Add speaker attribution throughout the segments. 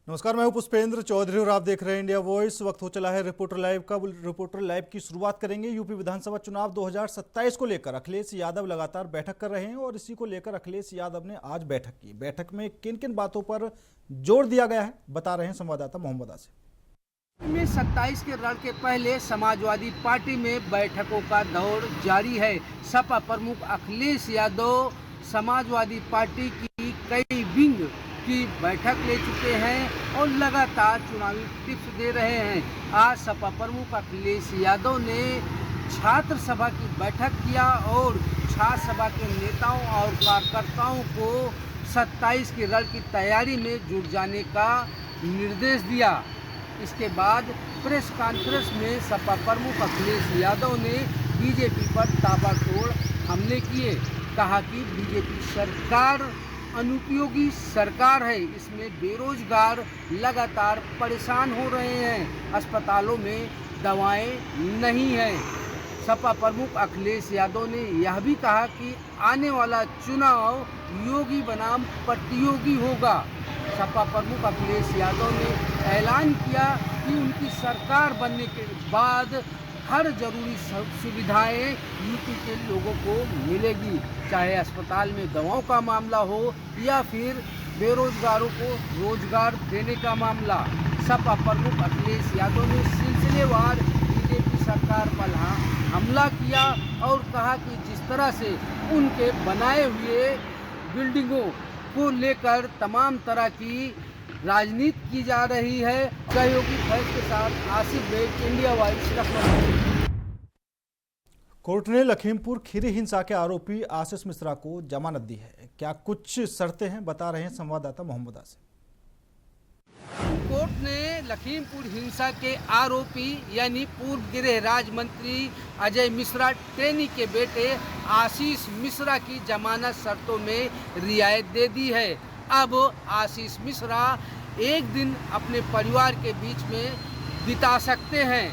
Speaker 1: नमस्कार, मैं हूं पुष्पेंद्र चौधरी और आप देख रहे हैं इंडिया वॉइस। वक्त हो चला है रिपोर्टर लाइव का। रिपोर्टर लाइव की शुरुआत करेंगे यूपी विधानसभा चुनाव 2027 को लेकर। अखिलेश यादव लगातार बैठक कर रहे हैं और इसी को लेकर अखिलेश यादव ने आज बैठक की। बैठक में किन किन बातों पर जोर दिया गया है, बता रहे हैं संवाददाता मोहम्मद आसिफ।
Speaker 2: में 27 के रण के पहले समाजवादी पार्टी में बैठकों का दौर जारी है। सपा प्रमुख अखिलेश यादव समाजवादी पार्टी की कई विंग की बैठक ले चुके हैं और लगातार चुनावी टिप्स दे रहे हैं। आज सपा प्रमुख अखिलेश यादव ने छात्र सभा की बैठक किया और छात्र सभा के नेताओं और कार्यकर्ताओं को 27 के रण की तैयारी में जुट जाने का निर्देश दिया। इसके बाद प्रेस कॉन्फ्रेंस में सपा प्रमुख अखिलेश यादव ने बीजेपी पर ताबड़तोड़ हमले किए। कहा कि बीजेपी सरकार अनुपयोगी सरकार है, इसमें बेरोजगार लगातार परेशान हो रहे हैं, अस्पतालों में दवाएं नहीं हैं। सपा प्रमुख अखिलेश यादव ने यह भी कहा कि आने वाला चुनाव योगी बनाम प्रतियोगी होगा। सपा प्रमुख अखिलेश यादव ने ऐलान किया कि उनकी सरकार बनने के बाद हर जरूरी सुविधाएं यूपी के लोगों को मिलेगी, चाहे अस्पताल में दवाओं का मामला हो या फिर बेरोजगारों को रोजगार देने का मामला। सपा प्रमुख अखिलेश यादव ने सिलसिलेवार बीजेपी सरकार पर हमला किया और कहा कि जिस तरह से उनके बनाए हुए बिल्डिंगों को लेकर तमाम तरह की राजनीति की जा रही है। सहयोगी फैज के साथ Asif Baig, India voice, Lucknow.
Speaker 1: Court ने लखीमपुर खीरी हिंसा के आरोपी आशीष मिश्रा को जमानत दी है। क्या कुछ शर्तें हैं, बता रहे हैं संवाददाता मोहम्मद आसिफ।
Speaker 2: कोर्ट ने लखीमपुर हिंसा के आरोपी यानी पूर्व गृह राज्य मंत्री अजय मिश्रा टेनी के बेटे आशीष मिश्रा की जमानत शर्तों में रियायत दे दी है। अब आशीष मिश्रा एक दिन अपने परिवार के बीच में बिता सकते हैं।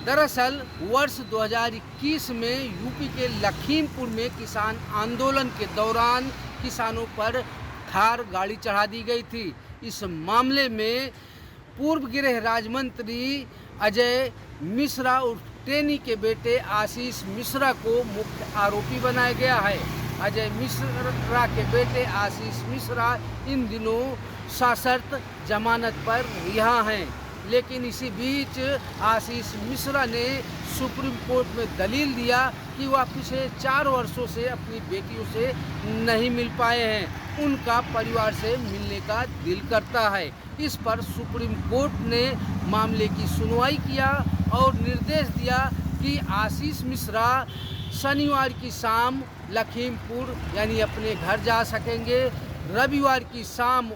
Speaker 2: दरअसल वर्ष 2021 में यूपी के लखीमपुर में किसान आंदोलन के दौरान किसानों पर थार गाड़ी चढ़ा दी गई थी। इस मामले में पूर्व गृह राज्य मंत्री अजय मिश्रा और टेनी के बेटे आशीष मिश्रा को मुख्य आरोपी बनाया गया है। अजय मिश्रा के बेटे आशीष मिश्रा इन दिनों सशर्त जमानत पर रिहा हैं, लेकिन इसी बीच आशीष मिश्रा ने सुप्रीम कोर्ट में दलील दिया कि वह पिछले 4 वर्षों से अपनी बेटियों से नहीं मिल पाए हैं, उनका परिवार से मिलने का दिल करता है। इस पर सुप्रीम कोर्ट ने मामले की सुनवाई किया और निर्देश दिया कि आशीष मिश्रा शनिवार की शाम लखीमपुर यानी अपने घर जा सकेंगे। रविवार की शाम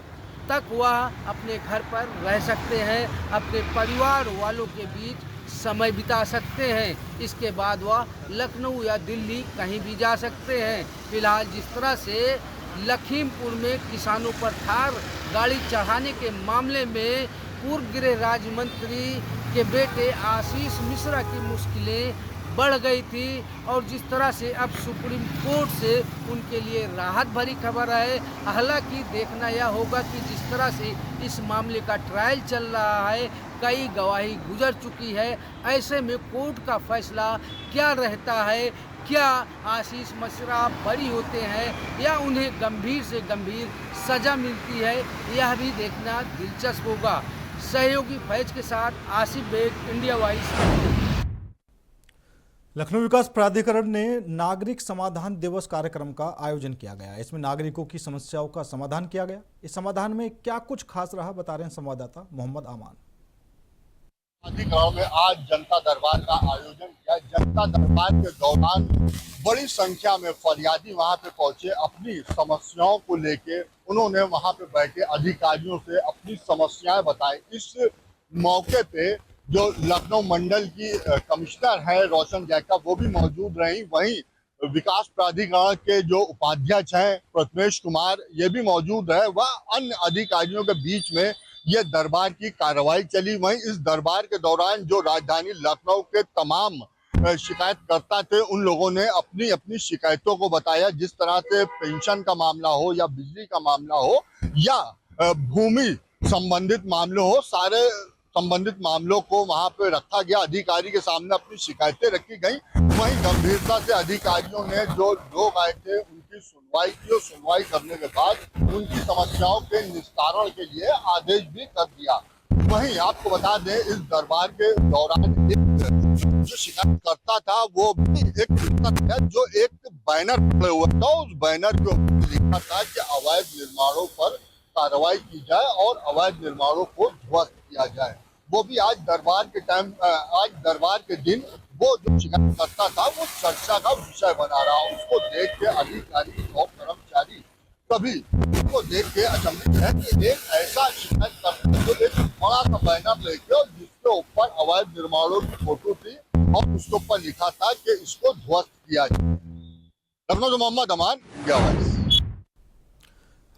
Speaker 2: तक वह अपने घर पर रह सकते हैं, अपने परिवार वालों के बीच समय बिता सकते हैं। इसके बाद वह लखनऊ या दिल्ली कहीं भी जा सकते हैं। फिलहाल जिस तरह से लखीमपुर में किसानों पर थार गाड़ी चढ़ाने के मामले में पूर्व गृह राज्य मंत्री के बेटे आशीष मिश्रा की मुश्किलें बढ़ गई थी और जिस तरह से अब सुप्रीम कोर्ट से उनके लिए राहत भरी खबर है। हालांकि देखना यह होगा कि जिस तरह से इस मामले का ट्रायल चल रहा है, कई गवाही गुजर चुकी है, ऐसे में कोर्ट का फैसला क्या रहता है। क्या आशीष मिश्रा बरी होते हैं या उन्हें गंभीर से गंभीर सजा मिलती है, यह भी देखना दिलचस्प होगा। सहयोगी फैज के साथ आसिफ बेग, इंडिया वॉइस।
Speaker 1: लखनऊ विकास प्राधिकरण ने नागरिक समाधान दिवस कार्यक्रम का आयोजन किया गया। इसमें नागरिकों की समस्याओं का समाधान किया गया। इस समाधान में क्या कुछ खास रहा, बता रहे हैं संवाददाता मोहम्मद आमान।
Speaker 3: प्राधिकरण में आज जनता दरबार का आयोजन किया। जनता दरबार के दौरान बड़ी संख्या में फरियादी वहां पे पहुंचे, अपनी समस्याओं को लेके उन्होंने वहां पे बैठे अधिकारियों से अपनी समस्याएं बताई। इस मौके पे जो लखनऊ मंडल की कमिश्नर है रोशन जैकब, वो भी मौजूद रही। वहीं विकास प्राधिकरण के जो उपाध्यक्ष हैं प्रथमेश कुमार, ये भी मौजूद है। वह अन्य अधिकारियों के बीच में ये दरबार की कार्रवाई चली। वहीं इस दरबार के दौरान जो राजधानी लखनऊ के तमाम शिकायतकर्ता थे, उन लोगों ने अपनी अपनी शिकायतों को बताया। जिस तरह से पेंशन का मामला हो या बिजली का मामला हो या भूमि संबंधित मामले हो, सारे संबंधित मामलों को वहां पे रखा गया, अधिकारी के सामने अपनी शिकायतें रखी गई। वहीं गंभीरता से अधिकारियों ने जो लोग आए थे उनकी सुनवाई की और सुनवाई करने के बाद उनकी समस्याओं के निस्तारण के लिए आदेश भी कर दिया। वहीं आपको बता दें, इस दरबार के दौरान जो शिकायत करता था वो भी एक है जो एक बैनर पड़े हुआ था। उस बैनर के ऊपर लिखा था कि अवैध निर्माणों पर कार्रवाई की जाए और अवैध निर्माणों को ध्वस्त किया जाए। वो भी आज दरबार के दिन वो जो शिकायत करता था वो चर्चा का विषय बना रहा। उसको देख के अधिकारी और कर्मचारी सभी उसको देख के अचंभित है कि एक ऐसा शिकायत करता जो एक बड़ा सा बैनर लेके और जिसके ऊपर अवैध निर्माणों की फोटो थी और उसके ऊपर लिखा था कि इसको ध्वस्त किया जाए। लखनऊ से मोहम्मद अमान, इंडिया वॉइस।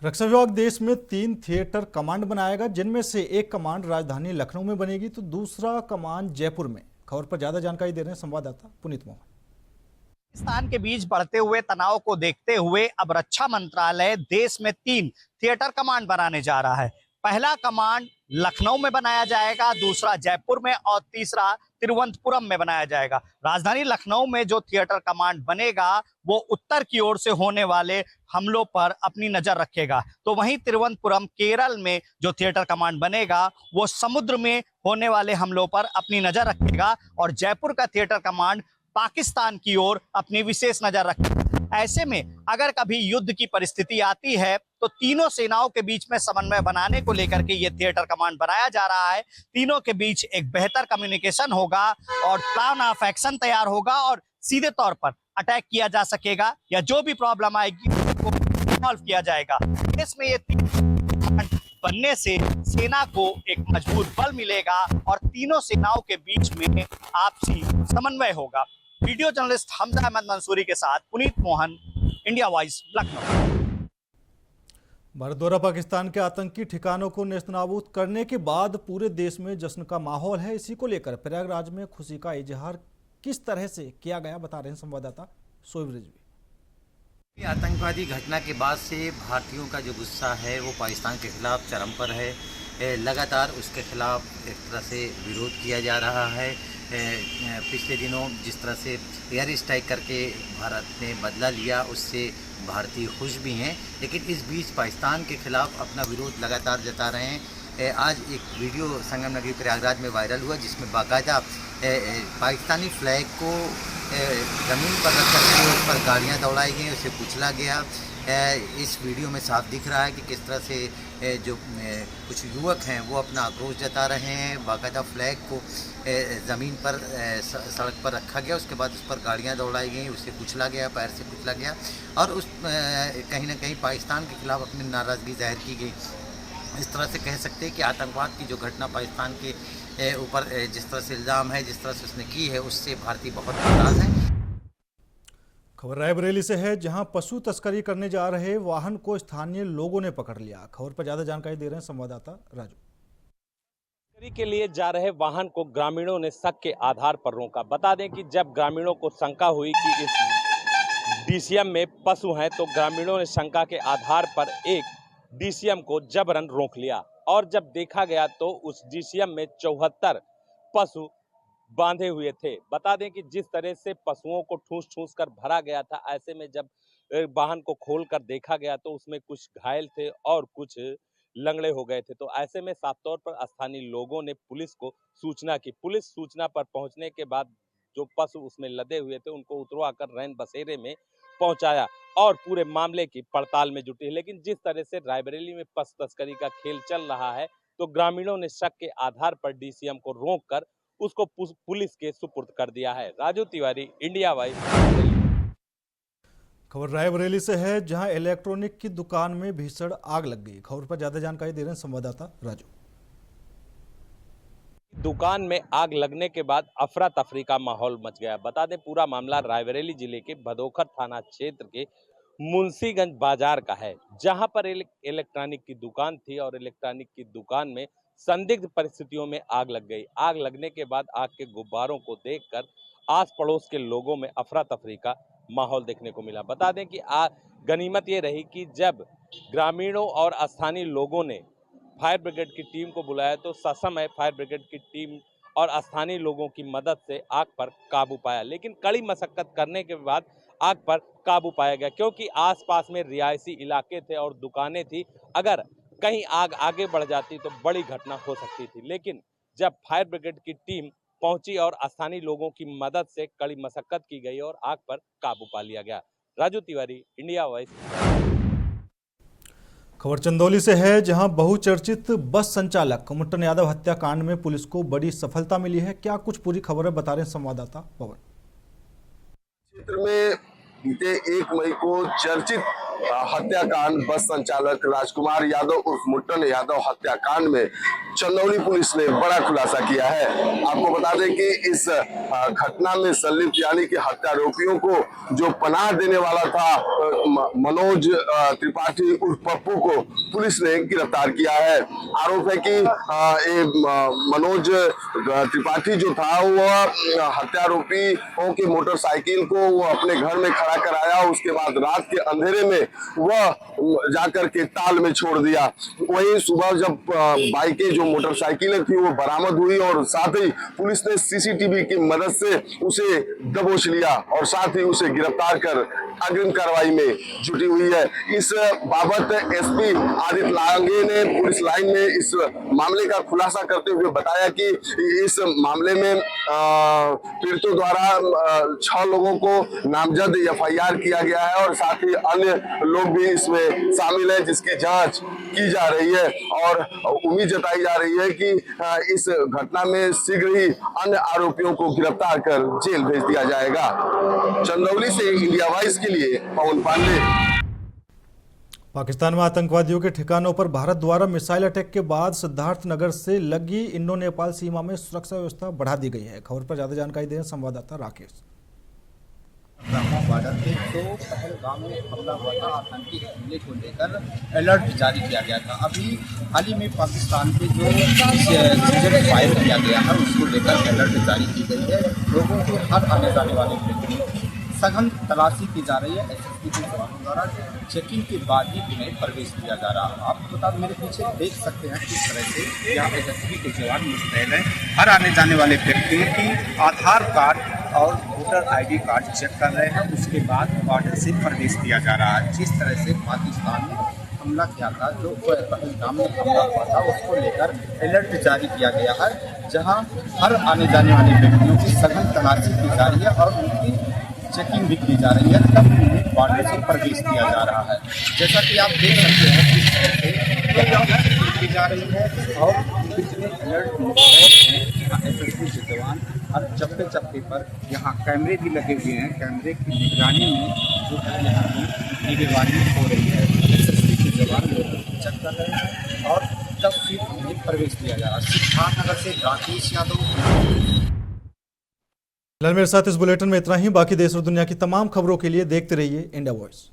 Speaker 1: रक्षा विभाग देश में 3 थिएटर कमांड बनाएगा, जिनमें से एक कमांड राजधानी लखनऊ में बनेगी तो दूसरा कमांड जयपुर में। खबर पर ज्यादा जानकारी दे रहे हैं संवाददाता पुनीत मोहन।
Speaker 4: पाकिस्तान के बीच बढ़ते हुए तनाव को देखते हुए अब रक्षा मंत्रालय देश में 3 थिएटर कमांड बनाने जा रहा है। पहला कमांड लखनऊ में बनाया जाएगा, दूसरा जयपुर में और तीसरा तिरुवनंतपुरम में बनाया जाएगा। राजधानी लखनऊ में जो थिएटर कमांड बनेगा वो उत्तर की ओर से होने वाले हमलों पर अपनी नजर रखेगा, तो वहीं तिरुवनंतपुरम केरल में जो थिएटर कमांड बनेगा वो समुद्र में होने वाले हमलों पर अपनी नजर रखेगा और जयपुर का थिएटर कमांड पाकिस्तान की ओर अपनी विशेष नजर रखेगा। ऐसे में अगर कभी युद्ध की परिस्थिति आती है तो तीनों सेनाओं के बीच में समन्वय बनाने को लेकर के ये थिएटर कमांड बनाया जा रहा है। तीनों के बीच एक बेहतर कम्युनिकेशन होगा और प्लान ऑफ एक्शन तैयार होगा और सीधे तौर पर अटैक किया जा सकेगा या जो भी प्रॉब्लम आएगी वो सॉल्व किया जाएगा। इसमें ये बनने से सेना को एक मजबूत बल मिलेगा और तीनों सेनाओं के बीच में आपसी समन्वय होगा। वीडियो जर्नलिस्ट हमजा अहमद मंसूरी के साथ पुनीत मोहन, इंडिया वॉइस, लखनऊ।
Speaker 1: भारत द्वारा पाकिस्तान के आतंकी ठिकानों को नेस्तनाबूद करने के बाद पूरे देश में जश्न का माहौल है। इसी को लेकर प्रयागराज में खुशी का इजहार किस तरह से किया गया, बता रहे हैं संवाददाता शोएब रिजवी।
Speaker 5: आतंकवादी घटना के बाद से भारतीयों का जो गुस्सा है वो पाकिस्तान के खिलाफ चरम पर है। लगातार उसके खिलाफ एक तरह से विरोध किया जा रहा है। पिछले दिनों जिस तरह से एयर स्ट्राइक करके भारत ने बदला लिया उससे भारतीय खुश भी हैं, लेकिन इस बीच पाकिस्तान के खिलाफ अपना विरोध लगातार जता रहे हैं। आज एक वीडियो संगम नगरी प्रयागराज में वायरल हुआ जिसमें बाकायदा पाकिस्तानी फ्लैग को ज़मीन पर रख करके उस पर गाड़ियाँ दौड़ाई गई, उसे कुचला गया। इस वीडियो में साफ दिख रहा है कि किस तरह से जो कुछ युवक हैं वो अपना आक्रोश जता रहे हैं। बाकायदा फ्लैग को ज़मीन पर सड़क पर रखा गया, उसके बाद उस पर गाड़ियाँ दौड़ाई गई, उसे कुचला गया, पैर से कुचला गया और उस कहीं ना कहीं पाकिस्तान के खिलाफ अपनी नाराज़गी जाहिर की गई। इस तरह से कह सकते हैं कि आतंकवाद की जो घटना पाकिस्तान के ऊपर जिस तरह से इल्ज़ाम है, जिस तरह से उसने की है, उससे भारतीय बहुत नाराज़ हैं।
Speaker 1: खबर रायबरेली से है, जहां पशु तस्करी करने जा रहे वाहन को स्थानीय लोगों ने पकड़ लिया। खबर पर ज्यादा जानकारी दे रहे हैं संवाददाता राजू।
Speaker 6: तस्करी के लिए जा रहे वाहन को ग्रामीणों ने शक के आधार पर रोका। बता दें कि जब ग्रामीणों को शंका हुई कि इस डीसीएम में पशु हैं तो ग्रामीणों ने शंका के आधार पर एक डीसीएम को जबरन रोक लिया और जब देखा गया तो उस डीसीएम में 74 पशु बांधे हुए थे। बता दें कि जिस तरह से पशुओं को ठूस कर भरा गया था, ऐसे में जब वाहन को खोलकर देखा गया तो उसमें कुछ घायल थे और कुछ लंगड़े हो गए थे। तो ऐसे में साफ तौर पर स्थानीय लोगों ने पुलिस को सूचना की। पुलिस सूचना पर पहुंचने के बाद जो पशु उसमें लदे हुए थे उनको उतरवाकर रैन बसेरे में पहुंचाया और पूरे मामले की पड़ताल में जुटी। लेकिन जिस तरह से रायबरेली में पशु तस्करी का खेल चल रहा है तो ग्रामीणों ने शक के आधार पर डीसीएम को रोककर उसको पुलिस के सुपुर्द कर दिया है। Raju Tiwari, India voice.
Speaker 1: खबर रायबरेली से है, जहां इलेक्ट्रॉनिक की दुकान में भीषण आग लग गई। खबर पर ज्यादा जानकारी दे रहे हैं संवाददाता राजू।
Speaker 6: दुकान में आग लगने के बाद अफरा तफरी का माहौल मच गया। बता दें पूरा मामला रायबरेली जिले के भदोखर थाना क्षेत्र के मुंशीगंज बाजार का है, जहां पर इलेक्ट्रॉनिक की दुकान थी और इलेक्ट्रॉनिक की दुकान में संदिग्ध परिस्थितियों में आग लग गई। आग लगने के बाद आग के गुब्बारों को देखकर आस पड़ोस के लोगों में अफरा तफरी का माहौल देखने को मिला। बता दें कि गनीमत ये रही कि जब ग्रामीणों और स्थानीय लोगों ने फायर ब्रिगेड की टीम को बुलाया तो ससमय फायर ब्रिगेड की टीम और स्थानीय लोगों की मदद से आग पर काबू पाया, लेकिन कड़ी मशक्कत करने के बाद आग पर काबू पाया गया, क्योंकि आसपास में रिहायशी इलाके थे और दुकानें थी। अगर कहीं आग आगे बढ़ जाती तो बड़ी घटना हो सकती थी, लेकिन जब फायर ब्रिगेड की टीम पहुंची और स्थानीय लोगों की मदद से कड़ी मशक्कत की गई और आग पर काबू पा लिया गया। Raju Tiwari, India voice.
Speaker 1: खबर चंदौली से है, जहां बहुचर्चित बस संचालक मुट्टन यादव हत्याकांड में पुलिस को बड़ी सफलता मिली है। क्या कुछ पूरी खबरें बता रहे हैं संवाददाता पवन।
Speaker 7: क्षेत्र में बीते 1 मई को चर्चित हत्याकांड बस संचालक राजकुमार यादव उर्फ मुट्टन यादव हत्याकांड में चंदौली पुलिस ने बड़ा खुलासा किया है। आपको बता दें कि इस घटना में संलिप्त यानी कि हत्यारोपियों को जो पनाह देने वाला था मनोज त्रिपाठी उर्फ पप्पू को पुलिस ने गिरफ्तार किया है। आरोप है कि मनोज त्रिपाठी जो था वह हत्यारोपियों के मोटरसाइकिल को वो अपने घर में खड़ा कराया, उसके बाद रात के अंधेरे में वह जाकर के ताल में छोड़ दिया। वहीं सुबह जब बाइकें जो मोटरसाइकिलें थी वो बरामद हुई और साथ ही पुलिस ने सीसीटीवी की मदद से उसे दबोच लिया और साथ ही उसे गिरफ्तार कर अग्रिम कार्रवाई में जुटी हुई है। इस बाबत एसपी आदित्य लांगे ने पुलिस लाइन में इस मामले का खुलासा करते हुए बताया कि इस मामले में पीड़ितों द्वारा 6 लोगों को नामजद एफआईआर किया गया है और साथ ही अन्य लोग भी इसमें शामिल हैं, जिसकी जांच की जा रही है और उम्मीद जताई जा रही है कि इस घटना में शीघ्र ही अन्य आरोपियों को गिरफ्तार कर जेल भेज दिया जाएगा। चंदौली से इंडिया वॉइस के लिए पवन पांडे।
Speaker 1: पाकिस्तान में आतंकवादियों के ठिकानों पर भारत द्वारा मिसाइल अटैक के बाद सिद्धार्थनगर से लगी इंडो नेपाल सीमा में सुरक्षा व्यवस्था बढ़ा दी गई है। खबर पर ज्यादा जानकारी दें संवाददाता राकेश।
Speaker 8: बॉर्डर पे तो पहलगाम में हमला हुआ था, आतंकी हमले को लेकर अलर्ट जारी किया गया था। अभी हाल ही में पाकिस्तान पे जो सीजन फायर किया गया है उसको लेकर अलर्ट जारी की गई है। लोगों के हर आने जाने वाले व्यक्तियों की सघन तलाशी की जा रही है। एसएसपी के जवानों द्वारा चेकिंग के बाद ही उन्हें प्रवेश किया जा रहा है। आप बता मेरे पीछे देख सकते हैं किस तरह से यहाँ एसएसपी के जवान मुस्तैद हैं। हर आने जाने वाले व्यक्तियों की आधार कार्ड और वोटर आईडी कार्ड चेक कर रहे हैं, उसके बाद बॉर्डर से प्रवेश किया जा रहा है। जिस तरह से पाकिस्तान ने हमला किया था, जो पहलगाम में हमला हुआ था, उसको लेकर अलर्ट जारी किया गया है, जहां हर आने जाने वाले व्यक्तियों की सघन तलाशी की जा रही है और उनकी चेकिंग भी की जा रही है, तब उन्हें बॉर्डर से प्रवेश किया जा रहा है। जैसा कि आप देख सकते हैं किस तरह से चेकिंग की जा रही है और कितने अलर्ट हैं एसएसपी के जवान। हर चप्पे पर यहाँ कैमरे भी लगे हुए हैं। कैमरे की निगरानी में जो है यहाँ की निगरानी हो रही है। एसएसपी के जवान लोग चेक कर रहे हैं और तब फिर उन्हें प्रवेश किया जा रहा है। सिद्धार्थनगर से राकेश यादव।
Speaker 1: फिलहाल मेरे साथ इस बुलेटिन में इतना ही। बाकी देश और दुनिया की तमाम खबरों के लिए देखते रहिए इंडिया वॉइस।